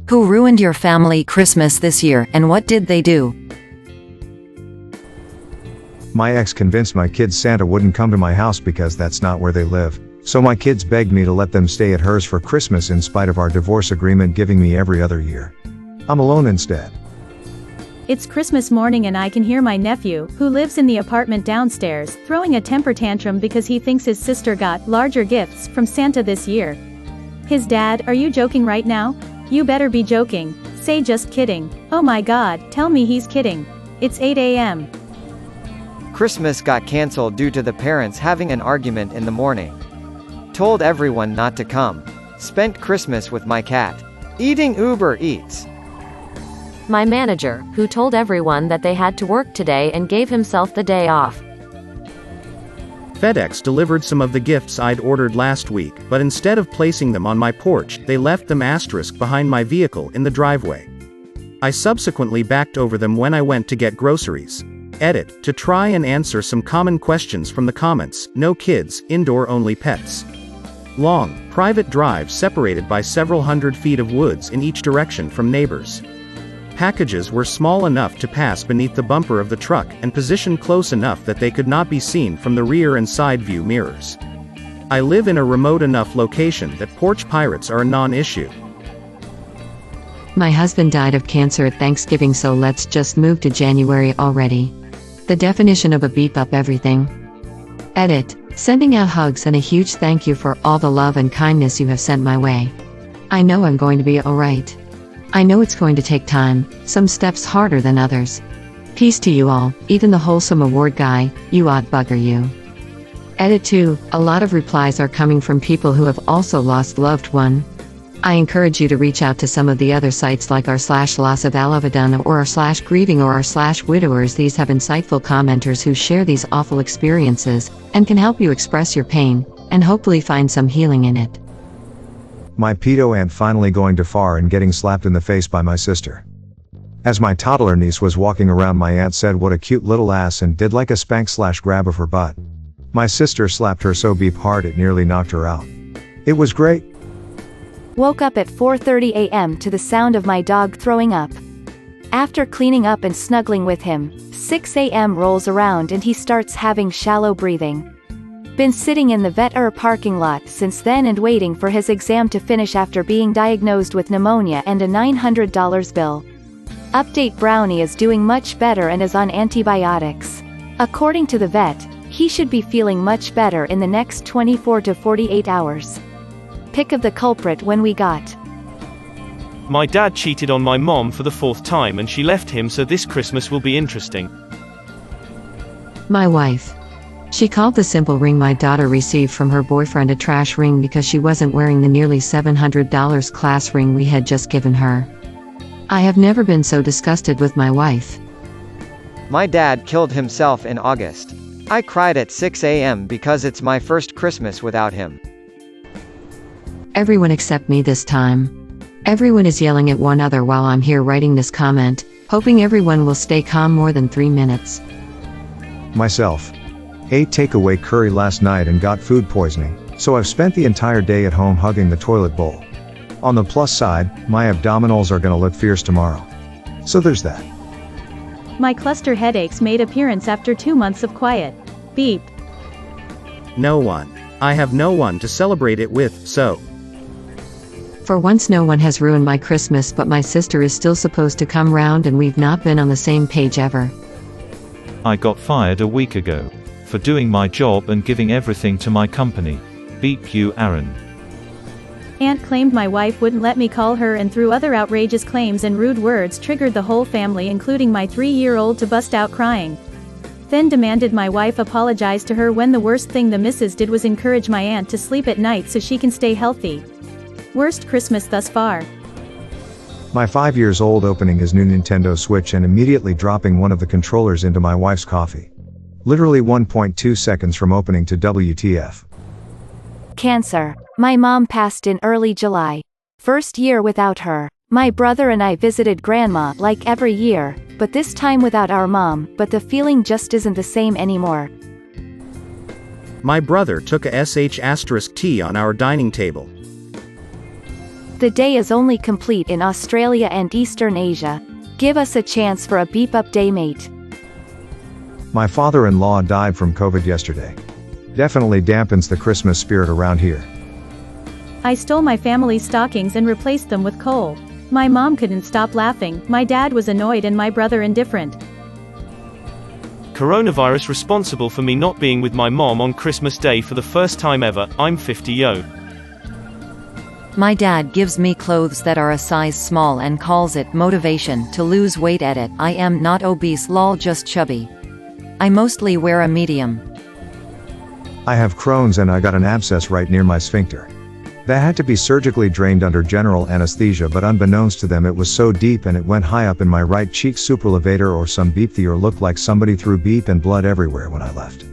Who ruined your family Christmas this year, and what did they do? My ex convinced my kids Santa wouldn't come to my house because that's not where they live. So my kids begged me to let them stay at hers for Christmas in spite of our divorce agreement giving me every other year. I'm alone instead. It's Christmas morning and I can hear my nephew, who lives in the apartment downstairs, throwing a temper tantrum because he thinks his sister got larger gifts from Santa this year. His dad, are you joking right now? You better be joking. Say just kidding. Oh my god, tell me he's kidding. It's 8 a.m. Christmas got cancelled due to the parents having an argument in the morning. Told everyone not to come. Spent Christmas with my cat. Eating Uber Eats. My manager, who told everyone that they had to work today and gave himself the day off. FedEx delivered some of the gifts I'd ordered last week, but instead of placing them on my porch, they left them asterisk behind my vehicle in the driveway. I subsequently backed over them when I went to get groceries. Edit, to try and answer some common questions from the comments: no kids, indoor-only pets. Long, private drive separated by several hundred feet of woods in each direction from neighbors. Packages were small enough to pass beneath the bumper of the truck and positioned close enough that they could not be seen from the rear and side view mirrors. I live in a remote enough location that porch pirates are a non-issue. My husband died of cancer at Thanksgiving, so let's just move to January already. The definition of a beep up everything. Edit, sending out hugs and a huge thank you for all the love and kindness you have sent my way. I know I'm going to be alright. I know it's going to take time, some steps harder than others. Peace to you all, even the wholesome award guy, you odd bugger you. Edit 2, a lot of replies are coming from people who have also lost loved one. I encourage you to reach out to some of the other sites like r/loss of Alavadana or r/grieving or r/widowers. These have insightful commenters who share these awful experiences, and can help you express your pain, and hopefully find some healing in it. My pedo aunt finally going too far and getting slapped in the face by my sister. As my toddler niece was walking around, my aunt said what a cute little ass and did like a spank/grab of her butt. My sister slapped her so beep hard it nearly knocked her out. It was great. Woke up at 4:30 a.m. to the sound of my dog throwing up. After cleaning up and snuggling with him, 6 a.m. rolls around and he starts having shallow breathing. Been sitting in the vet parking lot since then and waiting for his exam to finish after being diagnosed with pneumonia and a $900 bill. Update: Brownie is doing much better and is on antibiotics. According to the vet, he should be feeling much better in the next 24 to 48 hours. Pick of the culprit when we got. My dad cheated on my mom for the 4th time and she left him, so this Christmas will be interesting. My wife. She called the simple ring my daughter received from her boyfriend a trash ring because she wasn't wearing the nearly $700 class ring we had just given her. I have never been so disgusted with my wife. My dad killed himself in August. I cried at 6 a.m. because it's my first Christmas without him. Everyone except me this time. Everyone is yelling at one another while I'm here writing this comment, hoping everyone will stay calm more than 3 minutes. Myself. Ate takeaway curry last night and got food poisoning, so I've spent the entire day at home hugging the toilet bowl. On the plus side, my abdominals are gonna look fierce tomorrow. So there's that. My cluster headaches made appearance after 2 months of quiet. Beep. No one. I have no one to celebrate it with, so. For once no one has ruined my Christmas, but my sister is still supposed to come round and we've not been on the same page ever. I got fired a week ago. For doing my job and giving everything to my company. Beep you, Aaron. Aunt claimed my wife wouldn't let me call her, and through other outrageous claims and rude words triggered the whole family including my 3-year-old to bust out crying. Then demanded my wife apologize to her when the worst thing the missus did was encourage my aunt to sleep at night so she can stay healthy. Worst Christmas thus far. My 5 years old opening his new Nintendo Switch and immediately dropping one of the controllers into my wife's coffee. Literally 1.2 seconds from opening to WTF. Cancer. My mom passed in early July. First year without her. My brother and I visited grandma like every year, but this time without our mom, but the feeling just isn't the same anymore. My brother took a sh*t on our dining table. The day is only complete in Australia and Eastern Asia. Give us a chance for a beep up day, mate. My father-in-law died from COVID yesterday. Definitely dampens the Christmas spirit around here. I stole my family's stockings and replaced them with coal. My mom couldn't stop laughing, my dad was annoyed and my brother indifferent. Coronavirus responsible for me not being with my mom on Christmas Day for the first time ever. I'm 50 yo. My dad gives me clothes that are a size small and calls it motivation to lose weight. Edit. I am not obese, lol, just chubby. I mostly wear a medium. I have Crohn's and I got an abscess right near my sphincter. That had to be surgically drained under general anesthesia, but unbeknownst to them it was so deep and it went high up in my right cheek supralevator or some beep or looked like somebody threw beep and blood everywhere when I left.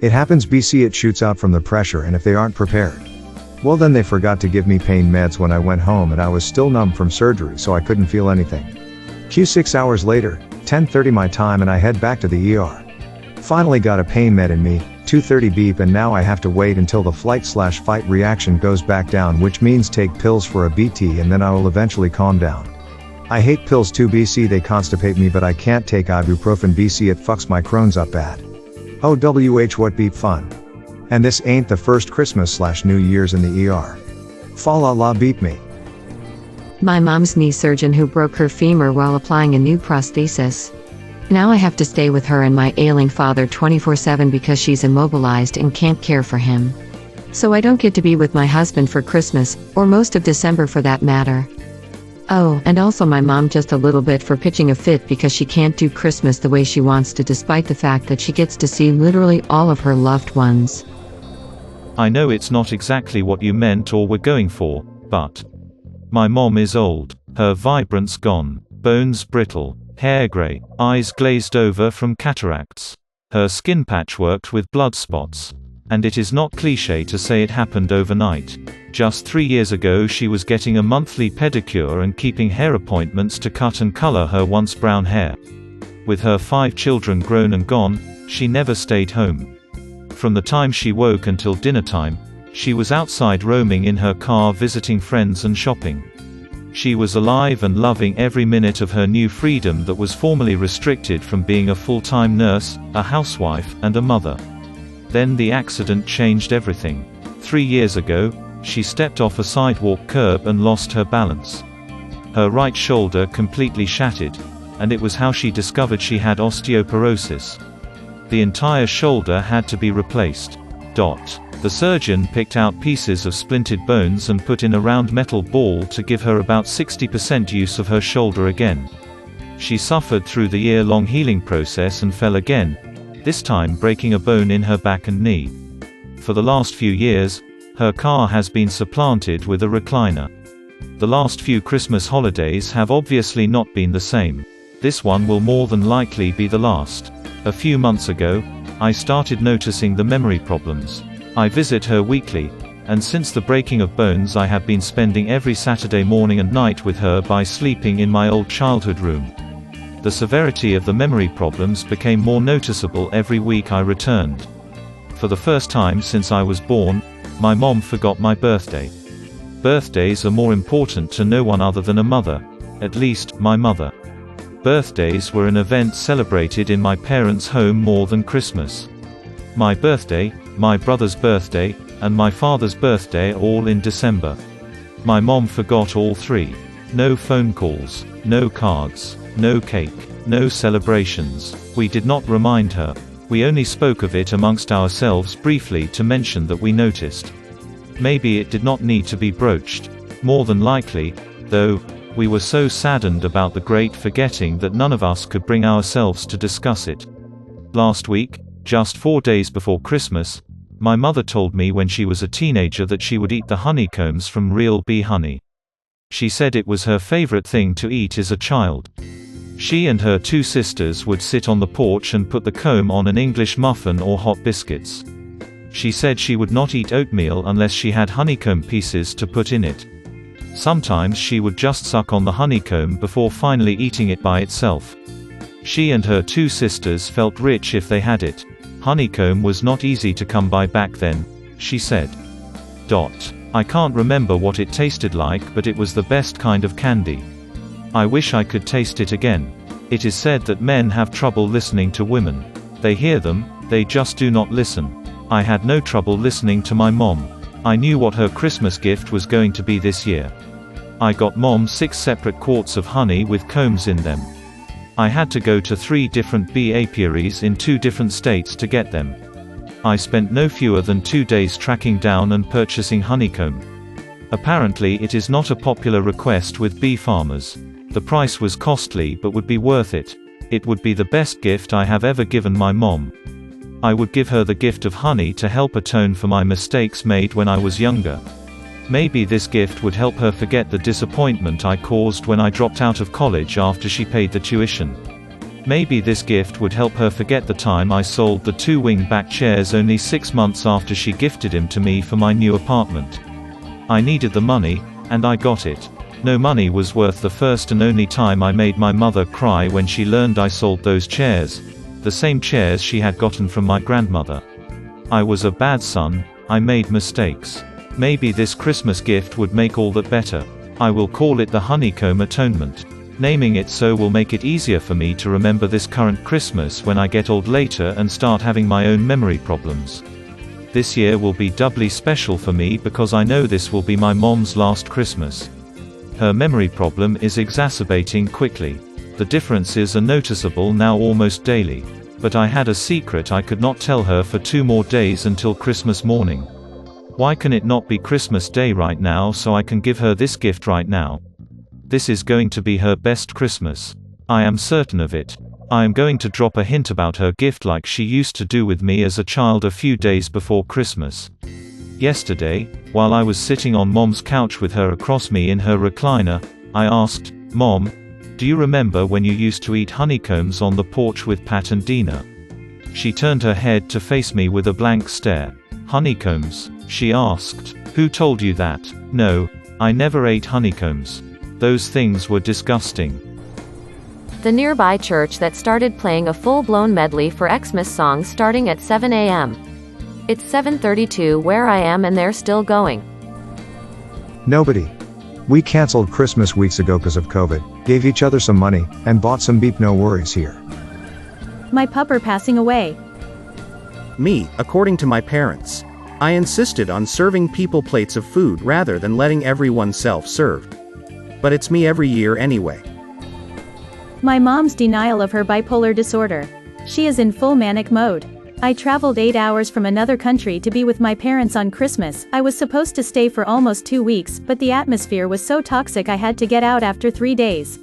It happens BC, it shoots out from the pressure, and if they aren't prepared, well then they forgot to give me pain meds when I went home and I was still numb from surgery so I couldn't feel anything. Q 6 hours later, 10:30 my time, and I head back to the ER. Finally got a pain med in me, 2:30 beep, and now I have to wait until the flight/fight reaction goes back down, which means take pills for a BT and then I will eventually calm down. I hate pills too BC, they constipate me, but I can't take ibuprofen BC, it fucks my Crohn's up bad. OWH what beep fun. And this ain't the first Christmas/New Year's in the ER. Fa la la beep me. My mom's knee surgeon who broke her femur while applying a new prosthesis. Now I have to stay with her and my ailing father 24/7 because she's immobilized and can't care for him. So I don't get to be with my husband for Christmas, or most of December for that matter. Oh, and also my mom just a little bit for pitching a fit because she can't do Christmas the way she wants to, despite the fact that she gets to see literally all of her loved ones. I know it's not exactly what you meant or were going for, but my mom is old, her vibrance gone, bones brittle, hair grey, eyes glazed over from cataracts, her skin patchworked with blood spots. And it is not cliché to say it happened overnight. Just 3 years ago she was getting a monthly pedicure and keeping hair appointments to cut and color her once brown hair. With her 5 children grown and gone, she never stayed home. From the time she woke until dinner time, she was outside roaming in her car, visiting friends and shopping. She was alive and loving every minute of her new freedom that was formerly restricted from being a full-time nurse, a housewife, and a mother. Then the accident changed everything. 3 years ago, she stepped off a sidewalk curb and lost her balance. Her right shoulder completely shattered, and it was how she discovered she had osteoporosis. The entire shoulder had to be replaced. The surgeon picked out pieces of splintered bones and put in a round metal ball to give her about 60% use of her shoulder again. She suffered through the year-long healing process and fell again, this time breaking a bone in her back and knee. For the last few years, her car has been supplanted with a recliner. The last few Christmas holidays have obviously not been the same. This one will more than likely be the last. A few months ago, I started noticing the memory problems. I visit her weekly, and since the breaking of bones I have been spending every Saturday morning and night with her by sleeping in my old childhood room. The severity of the memory problems became more noticeable every week I returned. For the first time since I was born, my mom forgot my birthday. Birthdays are more important to no one other than a mother, at least, my mother. Birthdays were an event celebrated in my parents' home more than Christmas. My birthday, my brother's birthday, and my father's birthday are all in December. My mom forgot all 3. No phone calls, no cards, no cake, no celebrations. We did not remind her. We only spoke of it amongst ourselves briefly to mention that we noticed. Maybe it did not need to be broached. More than likely, though, we were so saddened about the great forgetting that none of us could bring ourselves to discuss it. Last week, just 4 days before Christmas, my mother told me when she was a teenager that she would eat the honeycombs from real bee honey. She said it was her favorite thing to eat as a child. She and her 2 sisters would sit on the porch and put the comb on an English muffin or hot biscuits. She said she would not eat oatmeal unless she had honeycomb pieces to put in it. Sometimes she would just suck on the honeycomb before finally eating it by itself. She and her 2 sisters felt rich if they had it. Honeycomb was not easy to come by back then, she said. I can't remember what it tasted like, but it was the best kind of candy. I wish I could taste it again. It is said that men have trouble listening to women. They hear them, they just do not listen. I had no trouble listening to my mom. I knew what her Christmas gift was going to be this year. I got Mom 6 separate quarts of honey with combs in them. I had to go to 3 different bee apiaries in 2 different states to get them. I spent no fewer than 2 days tracking down and purchasing honeycomb. Apparently it is not a popular request with bee farmers. The price was costly but would be worth it. It would be the best gift I have ever given my mom. I would give her the gift of honey to help atone for my mistakes made when I was younger. Maybe this gift would help her forget the disappointment I caused when I dropped out of college after she paid the tuition. Maybe this gift would help her forget the time I sold the 2 wing-back chairs only 6 months after she gifted him to me for my new apartment. I needed the money, and I got it. No money was worth the first and only time I made my mother cry when she learned I sold those chairs, the same chairs she had gotten from my grandmother. I was a bad son, I made mistakes. Maybe this Christmas gift would make all that better. I will call it the Honeycomb Atonement. Naming it so will make it easier for me to remember this current Christmas when I get old later and start having my own memory problems. This year will be doubly special for me because I know this will be my mom's last Christmas. Her memory problem is exacerbating quickly. The differences are noticeable now almost daily. But I had a secret I could not tell her for 2 more days until Christmas morning. Why can it not be Christmas Day right now so I can give her this gift right now? This is going to be her best Christmas. I am certain of it. I am going to drop a hint about her gift like she used to do with me as a child a few days before Christmas. Yesterday, while I was sitting on Mom's couch with her across me in her recliner, I asked, "Mom, do you remember when you used to eat honeycombs on the porch with Pat and Dina?" She turned her head to face me with a blank stare. "Honeycombs?" she asked. "Who told you that?" "No, I never ate honeycombs. Those things were disgusting." The nearby church that started playing a full-blown medley for Xmas songs starting at 7 a.m. It's 7:32 where I am and they're still going. Nobody. We canceled Christmas weeks ago because of COVID, gave each other some money, and bought some beep no worries here. My pupper passing away. Me, according to my parents. I insisted on serving people plates of food rather than letting everyone self-serve. But it's me every year anyway. My mom's denial of her bipolar disorder. She is in full manic mode. I traveled 8 hours from another country to be with my parents on Christmas. I was supposed to stay for almost 2 weeks, but the atmosphere was so toxic I had to get out after 3 days.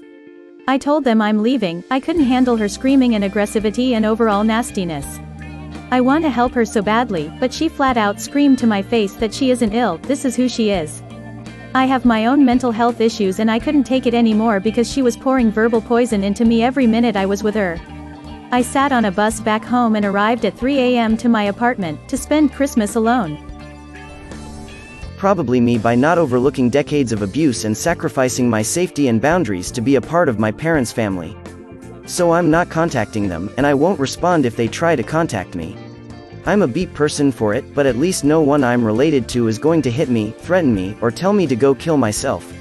I told them I'm leaving. I couldn't handle her screaming and aggressivity and overall nastiness. I want to help her so badly, but she flat out screamed to my face that she isn't ill, this is who she is. I have my own mental health issues and I couldn't take it anymore because she was pouring verbal poison into me every minute I was with her. I sat on a bus back home and arrived at 3 a.m. to my apartment to spend Christmas alone. Probably me by not overlooking decades of abuse and sacrificing my safety and boundaries to be a part of my parents' family. So I'm not contacting them, and I won't respond if they try to contact me. I'm a beep person for it, but at least no one I'm related to is going to hit me, threaten me, or tell me to go kill myself.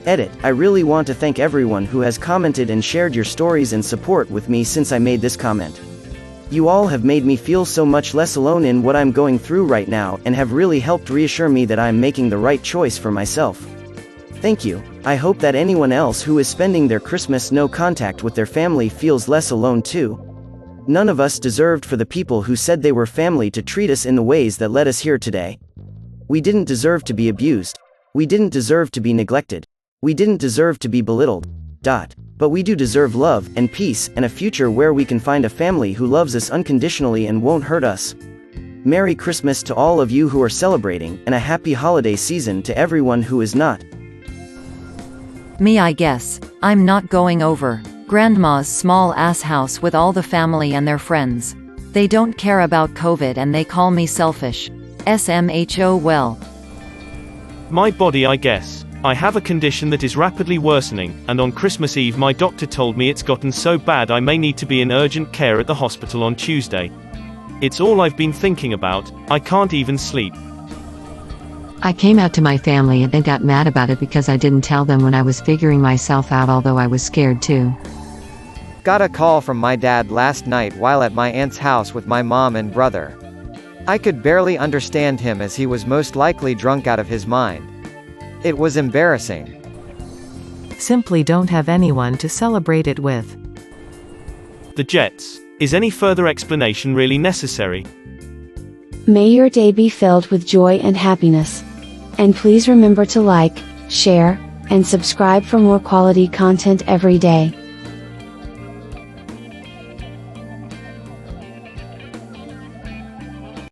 Edit. I really want to thank everyone who has commented and shared your stories and support with me since I made this comment. You all have made me feel so much less alone in what I'm going through right now, and have really helped reassure me that I'm making the right choice for myself. Thank you. I hope that anyone else who is spending their Christmas no contact with their family feels less alone too. None of us deserved for the people who said they were family to treat us in the ways that led us here today. We didn't deserve to be abused. We didn't deserve to be neglected. We didn't deserve to be belittled. But we do deserve love, and peace, and a future where we can find a family who loves us unconditionally and won't hurt us. Merry Christmas to all of you who are celebrating, and a happy holiday season to everyone who is not. Me, I guess. I'm not going over Grandma's small-ass house with all the family and their friends. They don't care about COVID and they call me selfish. SMHO well. My body, I guess. I have a condition that is rapidly worsening, and on Christmas Eve my doctor told me it's gotten so bad I may need to be in urgent care at the hospital on Tuesday. It's all I've been thinking about, I can't even sleep. I came out to my family and they got mad about it because I didn't tell them when I was figuring myself out, although I was scared too. Got a call from my dad last night while at my aunt's house with my mom and brother. I could barely understand him as he was most likely drunk out of his mind. It was embarrassing. Simply don't have anyone to celebrate it with. The Jets. Is any further explanation really necessary? May your day be filled with joy and happiness. And please remember to like, share, and subscribe for more quality content every day.